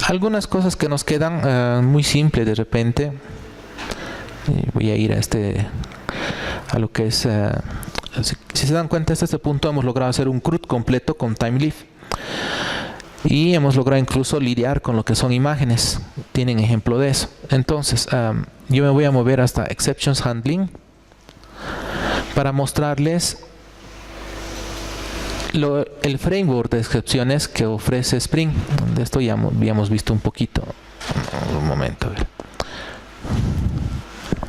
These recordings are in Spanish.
Algunas cosas que nos quedan muy simples de repente. Voy a ir a lo que es... si se dan cuenta, hasta este punto hemos logrado hacer un CRUD completo con TimeLeaf. Y hemos logrado incluso lidiar con lo que son imágenes. Tienen ejemplo de eso. Entonces, yo me voy a mover hasta Exceptions Handling para mostrarles el framework de excepciones que ofrece Spring. De esto ya habíamos visto un poquito. Un momento, a ver.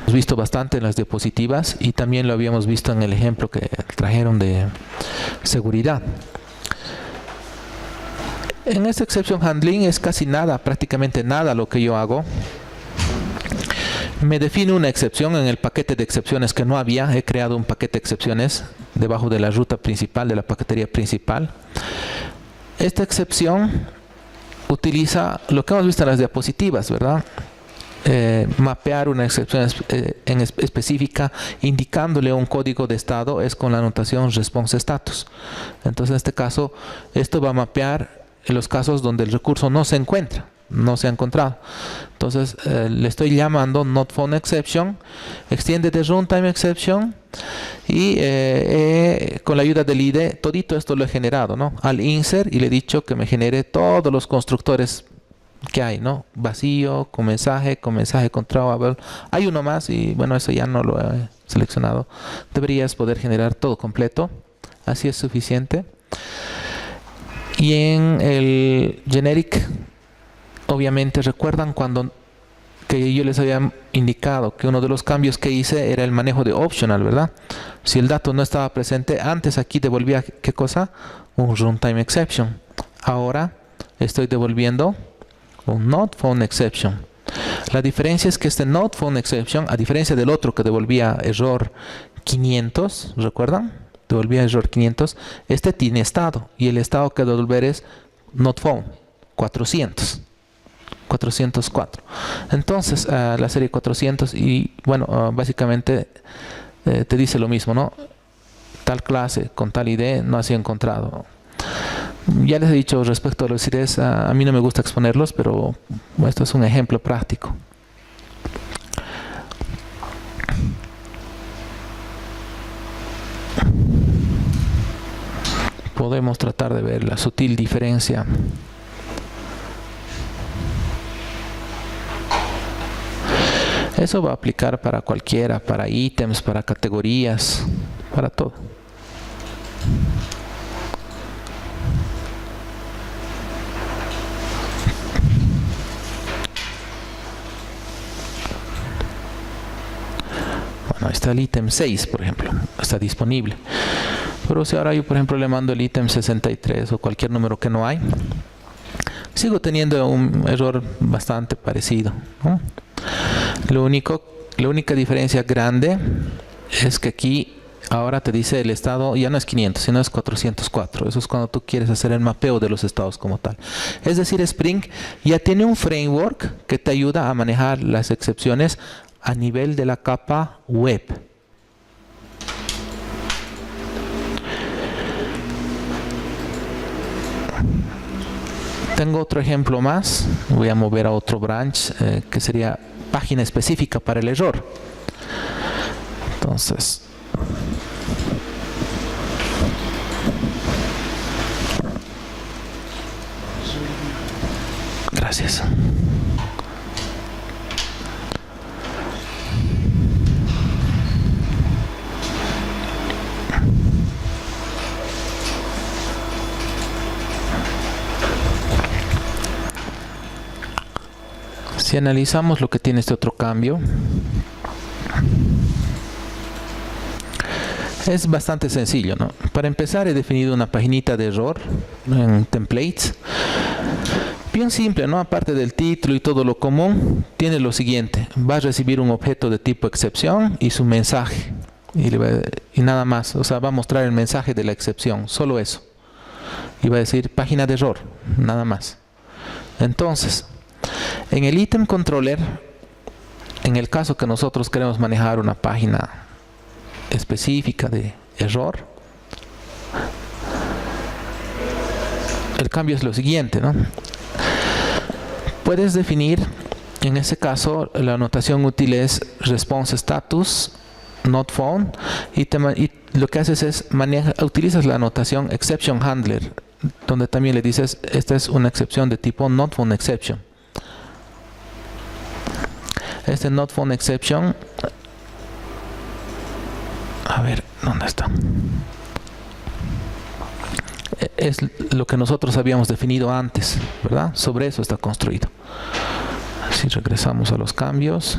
Hemos visto bastante en las diapositivas y también lo habíamos visto en el ejemplo que trajeron de seguridad. En este exception handling es casi nada, prácticamente nada lo que yo hago. Me defino una excepción en el paquete de excepciones que no había. He creado un paquete de excepciones debajo de la ruta principal, de la paquetería principal. Esta excepción utiliza lo que hemos visto en las diapositivas, ¿verdad? Mapear una excepción específica indicándole un código de estado es con la anotación response status. Entonces en este caso esto va a mapear en los casos donde el recurso no se encuentra, no se ha encontrado. Entonces le estoy llamando not found exception, extiende de runtime exception y con la ayuda del IDE todito esto lo he generado, ¿no? Al insert y le he dicho que me genere todos los constructores que hay, ¿no? Vacío, con mensaje controlable. Hay uno más y bueno, eso ya no lo he seleccionado. Deberías poder generar todo completo. Así es suficiente. Y en el generic, obviamente recuerdan que yo les había indicado que uno de los cambios que hice era el manejo de optional, ¿verdad? Si el dato no estaba presente, antes aquí devolvía, ¿qué cosa? Un runtime exception. Ahora estoy devolviendo un not found exception. La diferencia es que este not found exception, a diferencia del otro que devolvía error 500, ¿recuerdan? Devolvía error 500, este tiene estado y el estado que devolver es not found 404. Entonces la serie 400 y bueno, básicamente te dice lo mismo, ¿no? Tal clase con tal ID no ha sido encontrado. Ya les he dicho respecto a los IDs, a mí no me gusta exponerlos, pero esto es un ejemplo práctico. Podemos tratar de ver la sutil diferencia. Eso va a aplicar para cualquiera, para ítems, para categorías, para todo. Ahí está el ítem 6, por ejemplo, está disponible. Pero si ahora yo, por ejemplo, le mando el ítem 63 o cualquier número que no hay, sigo teniendo un error bastante parecido, ¿no? La única diferencia grande es que aquí ahora te dice el estado, ya no es 500, sino es 404. Eso es cuando tú quieres hacer el mapeo de los estados como tal. Es decir, Spring ya tiene un framework que te ayuda a manejar las excepciones a nivel de la capa web. Tengo otro ejemplo más. Voy a mover a otro branch que sería página específica para el error. Entonces, gracias. Si analizamos lo que tiene este otro cambio, es bastante sencillo, ¿no? Para empezar, he definido una paginita de error en templates. Bien simple, ¿no? Aparte del título y todo lo común, tiene lo siguiente. Va a recibir un objeto de tipo excepción y su mensaje. Y nada más. O sea, va a mostrar el mensaje de la excepción. Solo eso. Y va a decir página de error. Nada más. Entonces, en el item controller, en el caso que nosotros queremos manejar una página específica de error, el cambio es lo siguiente, ¿no? Puedes definir, en este caso, la notación útil es response status, not found, y lo que haces es utilizas la notación exception handler, donde también le dices, esta es una excepción de tipo not found exception. Este not found exception, a ver, ¿dónde está? Es lo que nosotros habíamos definido antes, ¿verdad? Sobre eso está construido. Si regresamos a los cambios,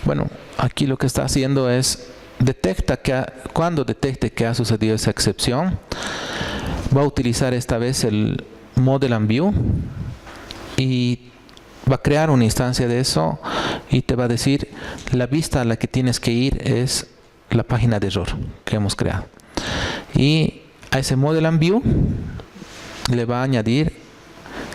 bueno, aquí lo que está haciendo es cuando detecte que ha sucedido esa excepción, va a utilizar esta vez el Model and View y va a crear una instancia de eso y te va a decir la vista a la que tienes que ir es la página de error que hemos creado, y a ese Model and View le va a añadir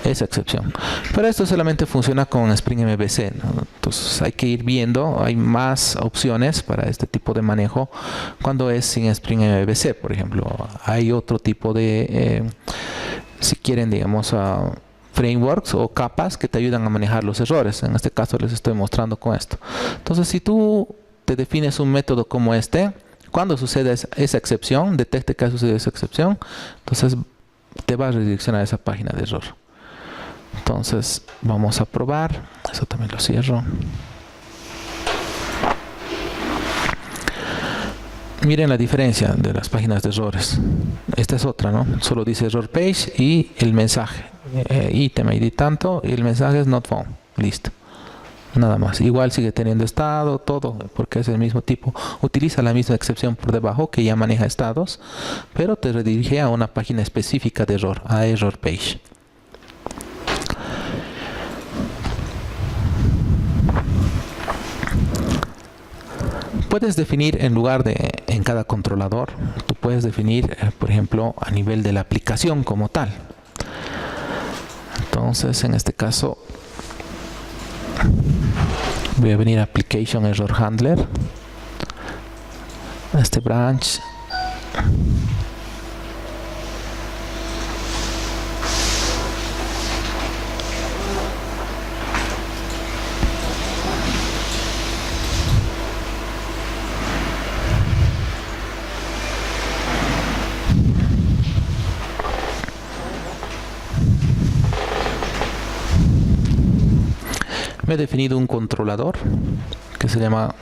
esa excepción. Pero esto solamente funciona con Spring MVC, ¿no? Entonces hay que ir viendo, hay más opciones para este tipo de manejo cuando es sin Spring MVC. Por ejemplo, hay otro tipo de, si quieren, digamos, frameworks o capas que te ayudan a manejar los errores. En este caso les estoy mostrando con esto. Entonces, si tú te defines un método como este, cuando sucede esa excepción, detecte que ha sucedido esa excepción, entonces te va a redireccionar a esa página de error. Entonces vamos a probar, eso también lo cierro. Miren la diferencia de las páginas de errores. Esta es otra, ¿no? Solo dice error page y el mensaje, item ID tanto, y el mensaje es not found. Listo. Nada más. Igual sigue teniendo estado, todo, porque es el mismo tipo. Utiliza la misma excepción por debajo que ya maneja estados, pero te redirige a una página específica de error, a error page. Puedes definir en lugar de en cada controlador, tú puedes definir, por ejemplo, a nivel de la aplicación como tal. Entonces, en este caso, voy a venir a Application Error Handler, a este branch. Me he definido un controlador que se llama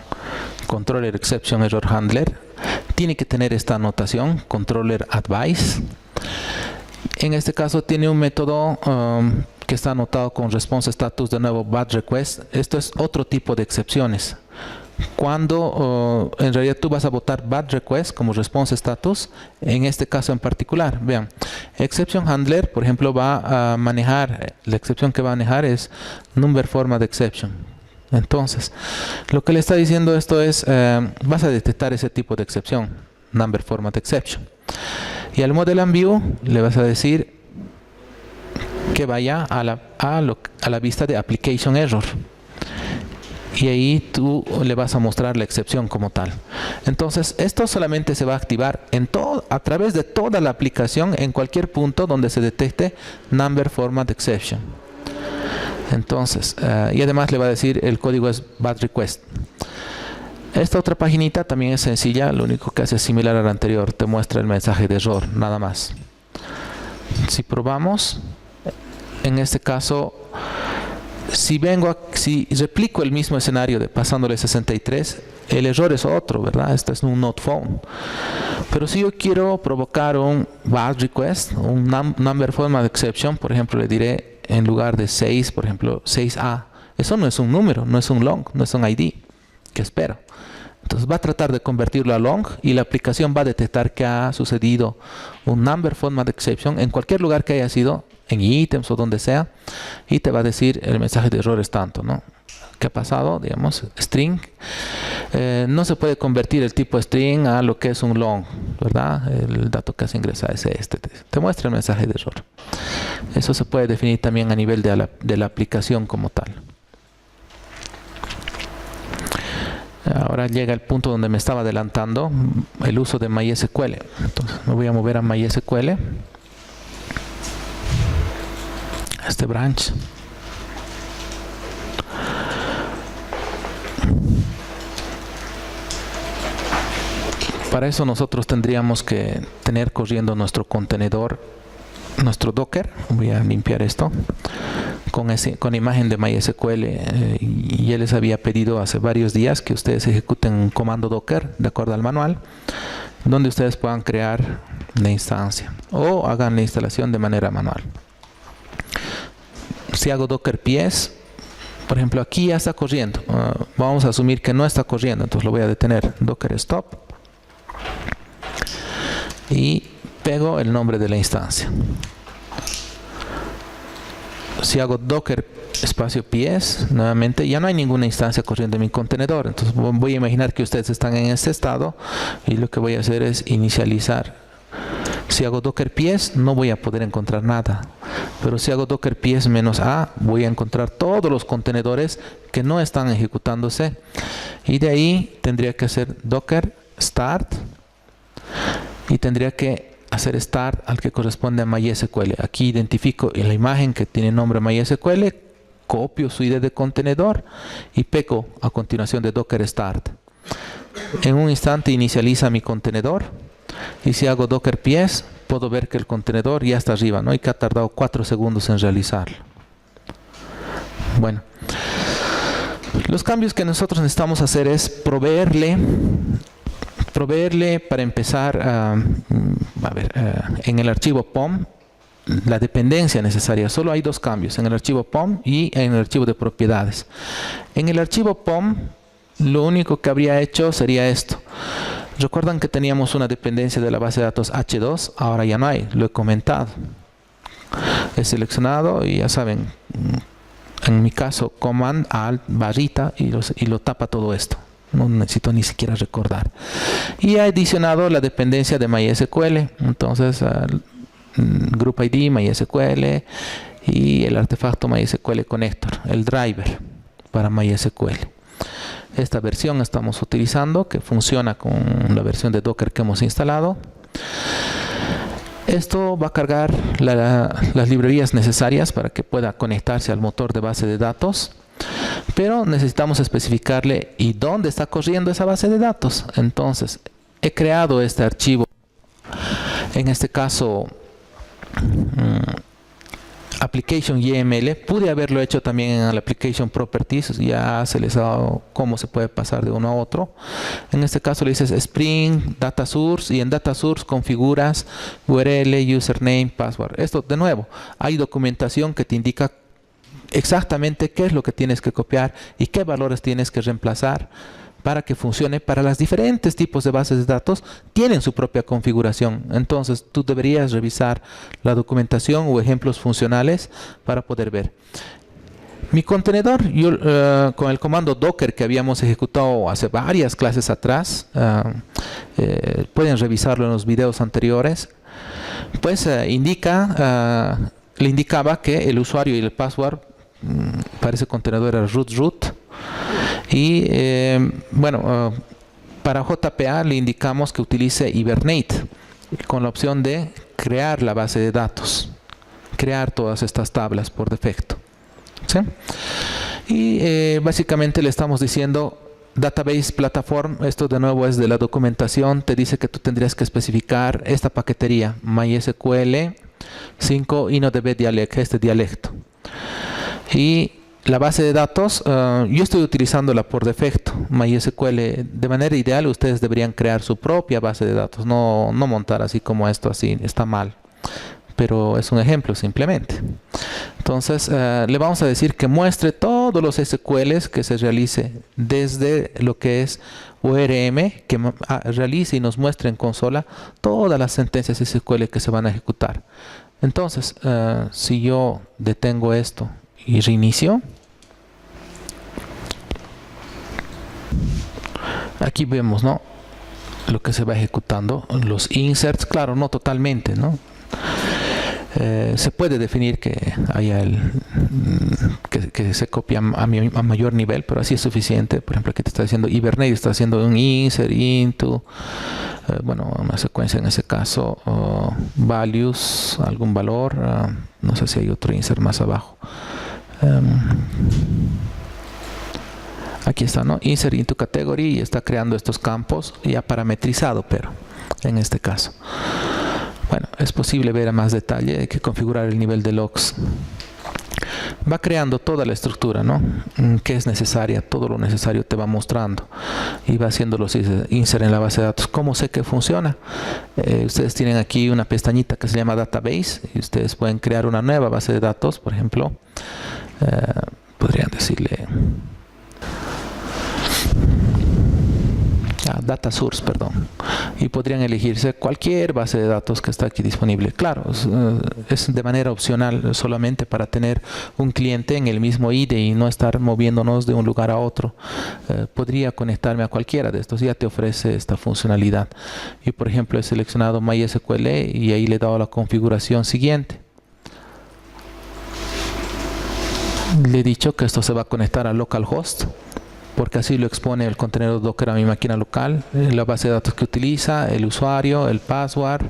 Controller Exception Error Handler. Tiene que tener esta notación, Controller Advice. En este caso tiene un método que está anotado con Response Status, de nuevo Bad Request. Esto es otro tipo de excepciones. Cuando en realidad tú vas a botar Bad Request como Response Status, en este caso en particular, vean, Exception Handler, por ejemplo, va a manejar, la excepción que va a manejar es Number Format Exception. Entonces, lo que le está diciendo esto es, vas a detectar ese tipo de excepción, Number Format Exception. Y al Model and View le vas a decir que vaya a la vista de Application Error. Y ahí tú le vas a mostrar la excepción como tal. Entonces, esto solamente se va a activar a través de toda la aplicación en cualquier punto donde se detecte Number Format Exception. Entonces, y además le va a decir el código es Bad Request. Esta otra paginita también es sencilla, lo único que hace es similar al anterior, te muestra el mensaje de error, nada más. Si probamos, en este caso, si replico el mismo escenario de pasándole 63, el error es otro, ¿verdad? Este es un not found. Pero si yo quiero provocar un bad request, un number format exception, por ejemplo, le diré en lugar de 6, por ejemplo, 6A. Eso no es un número, no es un long, no es un ID. ¿Qué espero? Entonces va a tratar de convertirlo a long y la aplicación va a detectar que ha sucedido un number format exception en cualquier lugar que haya sido, en ítems o donde sea, y te va a decir el mensaje de error es tanto, ¿no? ¿Qué ha pasado? Digamos, string. No se puede convertir el tipo string a lo que es un long, ¿verdad? El dato que has ingresado es este. Te muestra el mensaje de error. Eso se puede definir también a nivel de la aplicación como tal. Ahora llega el punto donde me estaba adelantando, el uso de MySQL. Entonces me voy a mover a MySQL, este branch. Para eso nosotros tendríamos que tener corriendo nuestro contenedor, nuestro Docker. Voy a limpiar esto con imagen de MySQL. Y ya les había pedido hace varios días que ustedes ejecuten un comando Docker de acuerdo al manual, donde ustedes puedan crear la instancia o hagan la instalación de manera manual. Si hago Docker PS, por ejemplo, aquí ya está corriendo. Vamos a asumir que no está corriendo, entonces lo voy a detener. Docker stop. Y pego el nombre de la instancia. Si hago Docker espacio PS, nuevamente ya no hay ninguna instancia corriendo en mi contenedor. Entonces voy a imaginar que ustedes están en este estado y lo que voy a hacer es inicializar. Si hago Docker PS no voy a poder encontrar nada, pero si hago Docker PS -a voy a encontrar todos los contenedores que no están ejecutándose, y de ahí tendría que hacer Docker start y tendría que hacer start al que corresponde a MySQL. Aquí identifico en la imagen que tiene nombre MySQL, copio su ID de contenedor y pego a continuación de Docker start. En un instante inicializa mi contenedor, y si hago Docker PS puedo ver que el contenedor ya está arriba, ¿no? Y que ha tardado 4 segundos en realizarlo. Bueno, los cambios que nosotros necesitamos hacer es proveerle para empezar en el archivo POM la dependencia necesaria. Solo hay 2 cambios, en el archivo POM y en el archivo de propiedades. En el archivo POM lo único que habría hecho sería esto. Recuerdan que teníamos una dependencia de la base de datos H2, ahora ya no hay, lo he comentado. He seleccionado y ya saben, en mi caso Command Alt barrita y lo tapa todo esto. No necesito ni siquiera recordar. Y he adicionado la dependencia de MySQL. Entonces Group ID MySQL y el artefacto MySQL Connector, el driver para MySQL. Esta versión estamos utilizando, que funciona con la versión de Docker que hemos instalado. Esto va a cargar las librerías necesarias para que pueda conectarse al motor de base de datos, pero necesitamos especificarle y dónde está corriendo esa base de datos. Entonces he creado este archivo, en este caso Application YML. Pude haberlo hecho también en el Application Properties, ya se les ha dado cómo se puede pasar de uno a otro. En este caso le dices Spring Data Source, y en Data Source configuras URL, username, password. Esto de nuevo, hay documentación que te indica exactamente qué es lo que tienes que copiar y qué valores tienes que reemplazar para que funcione para los diferentes tipos de bases de datos. Tienen su propia configuración. Entonces tú deberías revisar la documentación o ejemplos funcionales para poder ver. Mi contenedor, con el comando Docker que habíamos ejecutado hace varias clases atrás, pueden revisarlo en los videos anteriores, pues le indicaba que el usuario y el password para ese contenedor era root. Y para JPA le indicamos que utilice Hibernate con la opción de crear la base de datos, crear todas estas tablas por defecto, ¿sí? Y básicamente le estamos diciendo Database Platform. Esto de nuevo es de la documentación. Te dice que tú tendrías que especificar esta paquetería MySQL 5 InnoDB dialect, este dialecto. Y la base de datos, yo estoy utilizándola por defecto, MySQL. De manera ideal ustedes deberían crear su propia base de datos, no montar así como esto, así está mal, pero es un ejemplo simplemente. Entonces le vamos a decir que muestre todos los SQLs que se realice desde lo que es ORM, que realice y nos muestre en consola todas las sentencias SQL que se van a ejecutar. Entonces si yo detengo esto y reinicio, aquí vemos, ¿no?, lo que se va ejecutando, los inserts, claro, no totalmente, ¿no? Se puede definir que haya que se copia a mayor nivel, pero así es suficiente. Por ejemplo, aquí te está diciendo Hibernate, está haciendo un insert into, bueno, una secuencia en ese caso, values, algún valor, no sé si hay otro insert más abajo. Aquí está, ¿no? Insert into category, y está creando estos campos ya parametrizado, pero en este caso. Bueno, es posible ver a más detalle, hay que configurar el nivel de logs. Va creando toda la estructura, ¿no? Que es necesaria, todo lo necesario te va mostrando. Y va haciendo los insert en la base de datos. ¿Cómo sé que funciona? Ustedes tienen aquí una pestañita que se llama Database. Y ustedes pueden crear una nueva base de datos, por ejemplo. Podrían decirle... Data Source, perdón, y podrían elegirse cualquier base de datos que está aquí disponible. Claro, es de manera opcional, solamente para tener un cliente en el mismo IDE y no estar moviéndonos de un lugar a otro. Podría conectarme a cualquiera de estos, ya te ofrece esta funcionalidad. Y por ejemplo he seleccionado MySQL y ahí le he dado la configuración siguiente. Le he dicho que esto se va a conectar a localhost, porque así lo expone el contenedor Docker a mi máquina local, la base de datos que utiliza, el usuario, el password.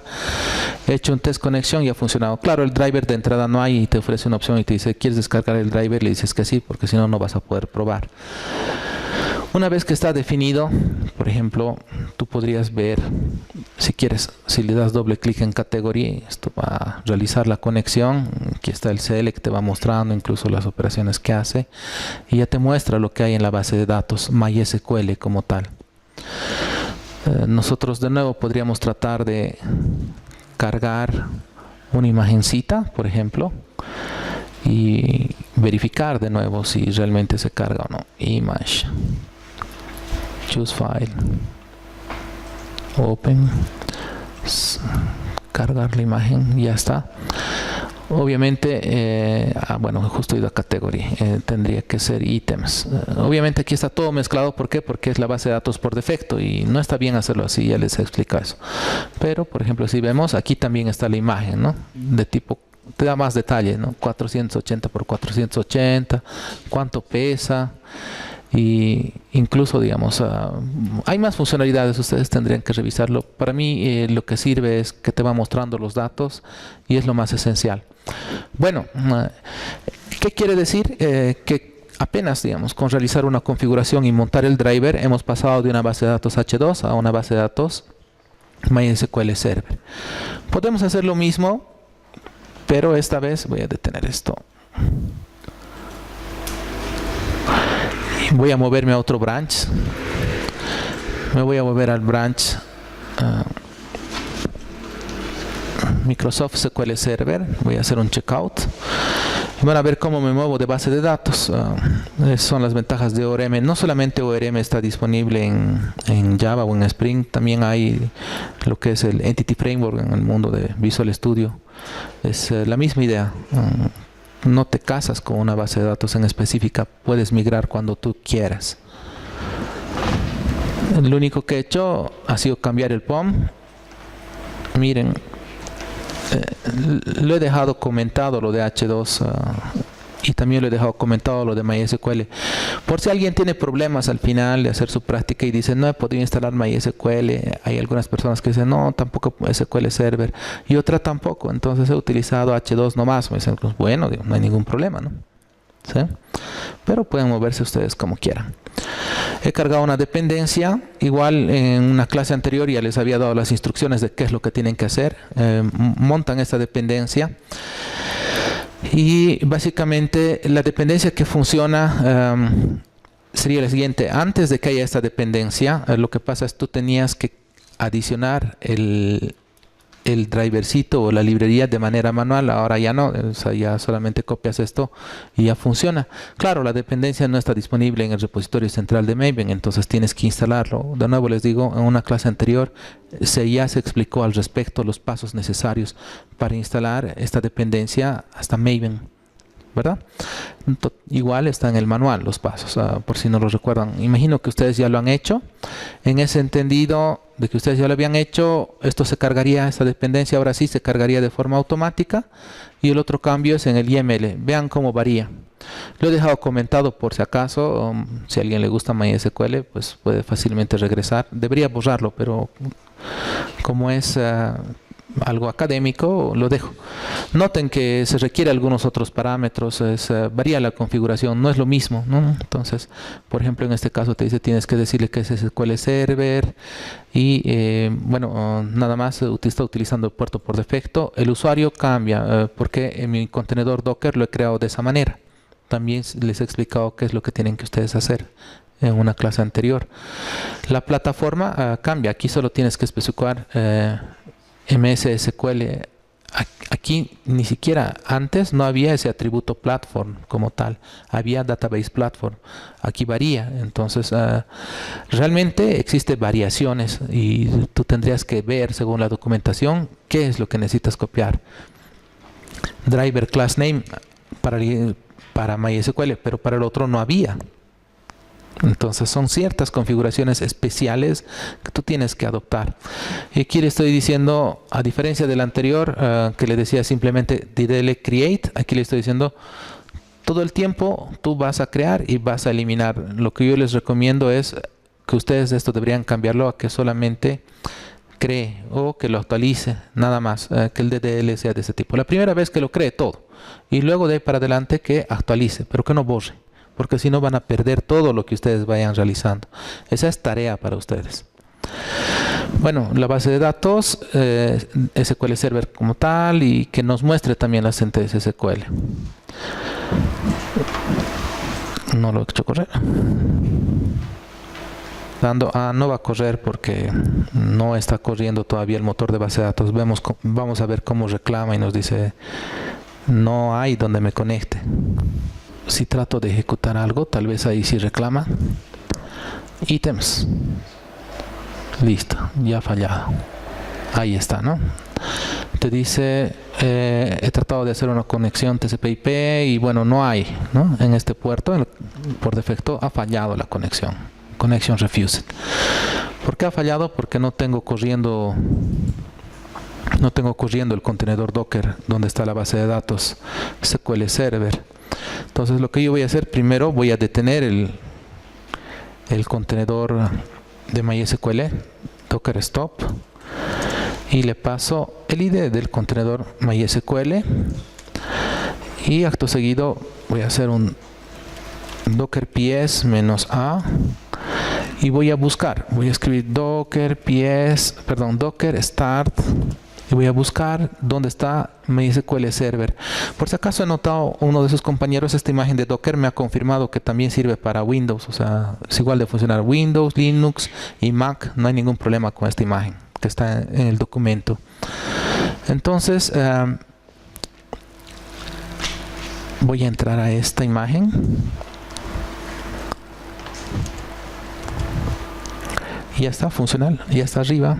He hecho un test conexión y ha funcionado. Claro, el driver de entrada no hay y te ofrece una opción y te dice, ¿quieres descargar el driver? Le dices que sí, porque si no, no vas a poder probar. Una vez que está definido, por ejemplo, tú podrías ver, si quieres, si le das doble clic en categoría, esto va a realizar la conexión. Aquí está el select, te va mostrando incluso las operaciones que hace y ya te muestra lo que hay en la base de datos MySQL como tal. Nosotros de nuevo podríamos tratar de cargar una imagencita, por ejemplo, y verificar de nuevo si realmente se carga o no. Image, choose file, open, cargar la imagen, ya está. Obviamente, bueno, justo he ido a category, tendría que ser items. Obviamente aquí está todo mezclado, ¿por qué? Porque es la base de datos por defecto y no está bien hacerlo así, ya les he explicado eso. Pero, por ejemplo, si vemos, aquí también está la imagen, ¿no? De tipo, te da más detalle, ¿no? 480 por 480, cuánto pesa. Y incluso, digamos, hay más funcionalidades, ustedes tendrían que revisarlo. Para mí lo que sirve es que te va mostrando los datos y es lo más esencial. Bueno, ¿qué quiere decir? Que apenas, digamos, con realizar una configuración y montar el driver, hemos pasado de una base de datos H2 a una base de datos MySQL Server. Podemos hacer lo mismo, pero esta vez voy a detener esto. Voy a moverme a otro branch. Me voy a mover al branch Microsoft SQL Server. Voy a hacer un checkout. Van a ver cómo me muevo de base de datos. Son las ventajas de ORM. No solamente ORM está disponible en Java o en Spring, también hay lo que es el Entity Framework en el mundo de Visual Studio. Es la misma idea. No te casas con una base de datos en específica, puedes migrar cuando tú quieras. Lo único que he hecho ha sido cambiar el POM. Miren, lo he dejado comentado lo de H2 y también lo he dejado comentado lo de MySQL. Por si alguien tiene problemas al final de hacer su práctica y dice, no he podido instalar MySQL, hay algunas personas que dicen, no, tampoco SQL Server, y otra tampoco, entonces he utilizado H2 nomás. Me dicen, pues bueno, digo, no hay ningún problema, ¿no? ¿Sí? Pero pueden moverse ustedes como quieran. He cargado una dependencia, igual en una clase anterior ya les había dado las instrucciones de qué es lo que tienen que hacer. Montan esta dependencia. Y básicamente la dependencia que funciona sería la siguiente. Antes de que haya esta dependencia, lo que pasa es que tú tenías que adicionar el drivercito o la librería de manera manual. Ahora ya no, o sea, ya solamente copias esto y ya funciona. Claro, la dependencia no está disponible en el repositorio central de Maven, entonces tienes que instalarlo. De nuevo les digo, en una clase anterior ya se explicó al respecto los pasos necesarios para instalar esta dependencia hasta Maven. ¿verdad? Igual está en el manual los pasos, por si no lo recuerdan. Imagino que ustedes ya lo han hecho. En ese entendido de que ustedes ya lo habían hecho, esto se cargaría, esta dependencia ahora sí se cargaría de forma automática. Y el otro cambio es en el YML. Vean cómo varía. Lo he dejado comentado por si acaso. Si a alguien le gusta MySQL, pues puede fácilmente regresar. Debería borrarlo, pero como es algo académico, lo dejo. Noten que se requiere algunos otros parámetros, varía la configuración, no es lo mismo, ¿no? Entonces, por ejemplo, en este caso te dice tienes que decirle que es SQL Server y bueno, nada más está utilizando el puerto por defecto. El usuario cambia porque en mi contenedor Docker lo he creado de esa manera. También les he explicado qué es lo que tienen que ustedes hacer en una clase anterior. La plataforma cambia, aquí solo tienes que especificar MS SQL. Aquí ni siquiera antes no había ese atributo platform como tal, había database platform. Aquí varía, entonces realmente existen variaciones y tú tendrías que ver según la documentación qué es lo que necesitas copiar. Driver class name para MySQL, pero para el otro no había. Entonces son ciertas configuraciones especiales que tú tienes que adoptar. Y aquí le estoy diciendo, a diferencia del anterior que le decía simplemente DDL create, aquí le estoy diciendo todo el tiempo tú vas a crear y vas a eliminar. Lo que yo les recomiendo es que ustedes esto deberían cambiarlo a que solamente cree o que lo actualice, nada más, que el DDL sea de ese tipo. La primera vez que lo cree todo y luego de ahí para adelante que actualice, pero que no borre, porque si no van a perder todo lo que ustedes vayan realizando. Esa es tarea para ustedes. Bueno, la base de datos, SQL Server como tal, y que nos muestre también las sentencias SQL. No lo he hecho correr. No va a correr porque no está corriendo todavía el motor de base de datos. Vamos a ver cómo reclama y nos dice no hay donde me conecte. Si trato de ejecutar algo, tal vez ahí sí reclama. Ítems. Listo, ya ha fallado. Ahí está, ¿no? Te dice, he tratado de hacer una conexión TCP/IP y bueno, no hay, ¿no? En este puerto, por defecto, ha fallado la conexión. Connection refused. ¿Por qué ha fallado? Porque no tengo corriendo el contenedor Docker donde está la base de datos SQL Server. Entonces lo que yo voy a hacer, primero voy a detener el contenedor de MySQL, Docker Stop, y le paso el ID del contenedor MySQL y acto seguido voy a hacer un Docker PS -a y voy a escribir Docker start y voy a buscar dónde está MySQL Server. Por si acaso he notado, uno de sus compañeros, esta imagen de Docker me ha confirmado que también sirve para Windows, o sea, es igual de funcionar Windows, Linux y Mac, no hay ningún problema con esta imagen que está en el documento. Entonces voy a entrar a esta imagen y ya está funcional, ya está arriba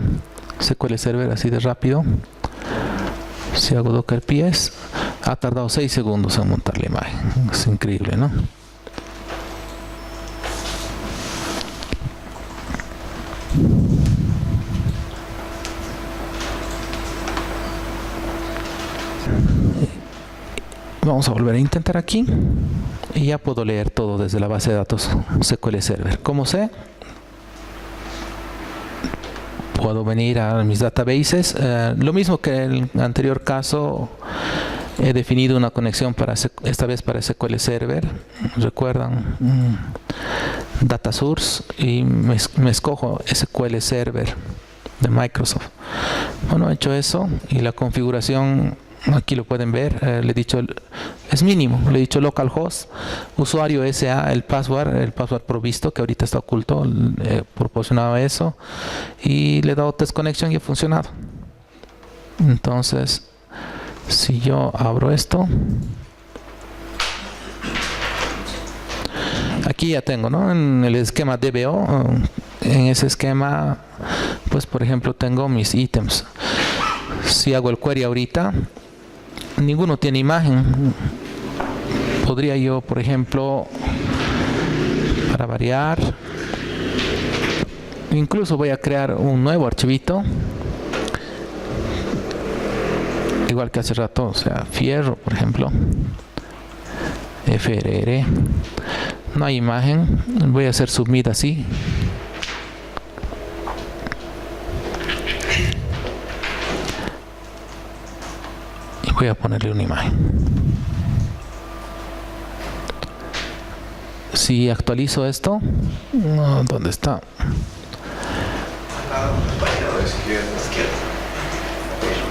SQL Server, así de rápido. Si hago Docker PS, ha tardado 6 segundos en montar la imagen. Es increíble, ¿no? Vamos a volver a intentar aquí y ya puedo leer todo desde la base de datos SQL Server. ¿Cómo sé? Puedo venir a mis databases, lo mismo que en el anterior caso. He definido una conexión esta vez para SQL Server, recuerdan, Data Source, y me escojo SQL Server de Microsoft. Bueno, he hecho eso y la configuración aquí lo pueden ver. Le he dicho, es mínimo, le he dicho localhost, usuario SA, el password provisto que ahorita está oculto, he proporcionado eso y le he dado test connection y ha funcionado. Entonces si yo abro esto, aquí ya tengo, ¿no? En el esquema DBO, en ese esquema, pues por ejemplo tengo mis ítems. Si hago el query ahorita, ninguno tiene imagen. podría yo, por ejemplo, para variar, incluso voy a crear un nuevo archivito, igual que hace rato, o sea, fierro, por ejemplo, FRR, no hay imagen, voy a hacer submit así. Y voy a ponerle una imagen. Si actualizo esto, ¿dónde está?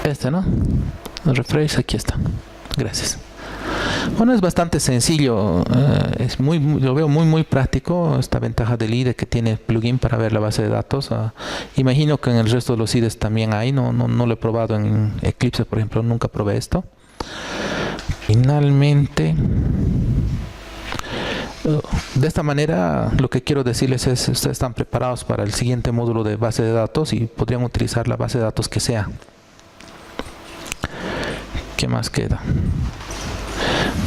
Este, ¿no? Refresh, aquí está. Gracias. Bueno, es bastante sencillo, lo veo muy práctico, esta ventaja del IDE que tiene plugin para ver la base de datos. Imagino que en el resto de los IDEs también hay, no lo he probado en Eclipse, por ejemplo, nunca probé esto. Finalmente, de esta manera, lo que quiero decirles es, ustedes están preparados para el siguiente módulo de base de datos y podrían utilizar la base de datos que sea. ¿Qué más queda?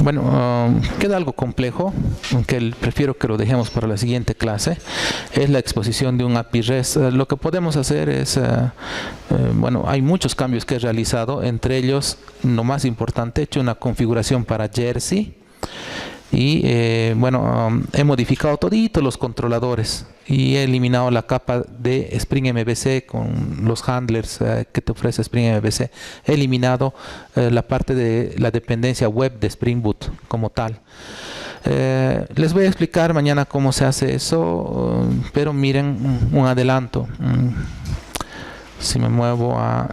Bueno, queda algo complejo, aunque prefiero que lo dejemos para la siguiente clase. Es la exposición de un API REST. Lo que podemos hacer es, bueno, hay muchos cambios que he realizado, entre ellos, lo más importante, he hecho una configuración para Jersey. Y bueno, he modificado todito los controladores y he eliminado la capa de Spring MVC con los handlers que te ofrece Spring MVC. He eliminado la parte de la dependencia web de Spring Boot como tal. Les voy a explicar mañana cómo se hace eso, pero miren un adelanto. Si me muevo a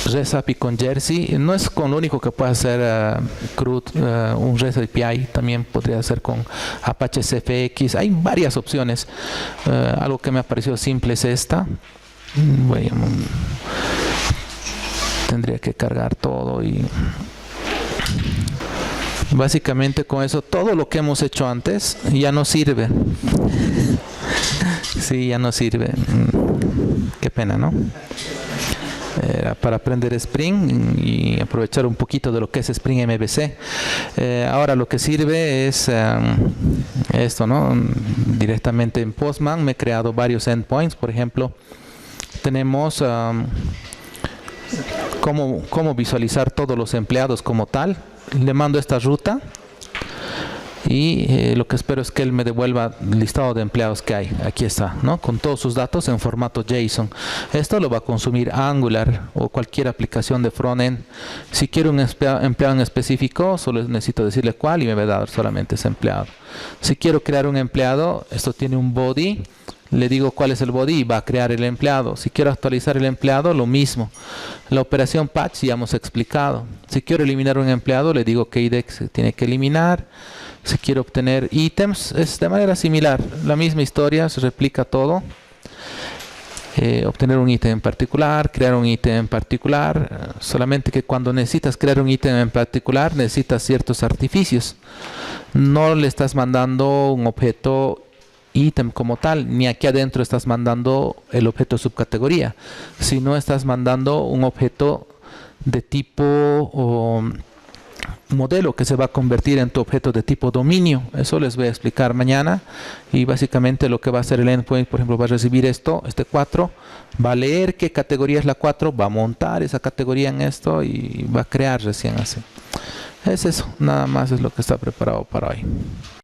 REST API con Jersey, no es con lo único que puede hacer CRUD, un REST API también podría hacer con Apache CFX, hay varias opciones. Algo que me ha parecido simple es esta. Tendría que cargar todo y básicamente con eso todo lo que hemos hecho antes ya no sirve. Sí, ya no sirve. Qué pena, ¿no? Era para aprender Spring y aprovechar un poquito de lo que es Spring MVC. Ahora lo que sirve es esto, ¿no? Directamente en Postman me he creado varios endpoints. Por ejemplo, tenemos cómo visualizar todos los empleados como tal. Le mando esta ruta y lo que espero es que él me devuelva el listado de empleados que hay. Aquí está, ¿no? Con todos sus datos en formato JSON. Esto lo va a consumir Angular o cualquier aplicación de frontend. Si quiero un empleado en específico, solo necesito decirle cuál y me va a dar solamente ese empleado. Si quiero crear un empleado, esto tiene un body. Le digo cuál es el body y va a crear el empleado. Si quiero actualizar el empleado, lo mismo. La operación patch ya hemos explicado. Si quiero eliminar un empleado, le digo que IDEX tiene que eliminar. Si quiero obtener ítems, es de manera similar. La misma historia, se replica todo. Obtener un ítem en particular, crear un ítem en particular. Solamente que cuando necesitas crear un ítem en particular, necesitas ciertos artificios. No le estás mandando un objeto ítem como tal, ni aquí adentro estás mandando el objeto subcategoría, sino estás mandando un objeto de tipo modelo que se va a convertir en tu objeto de tipo dominio. Eso les voy a explicar mañana. Y básicamente lo que va a hacer el endpoint, por ejemplo, va a recibir este 4, va a leer qué categoría es la 4, va a montar esa categoría en esto y va a crear recién así. Es eso, nada más es lo que está preparado para hoy.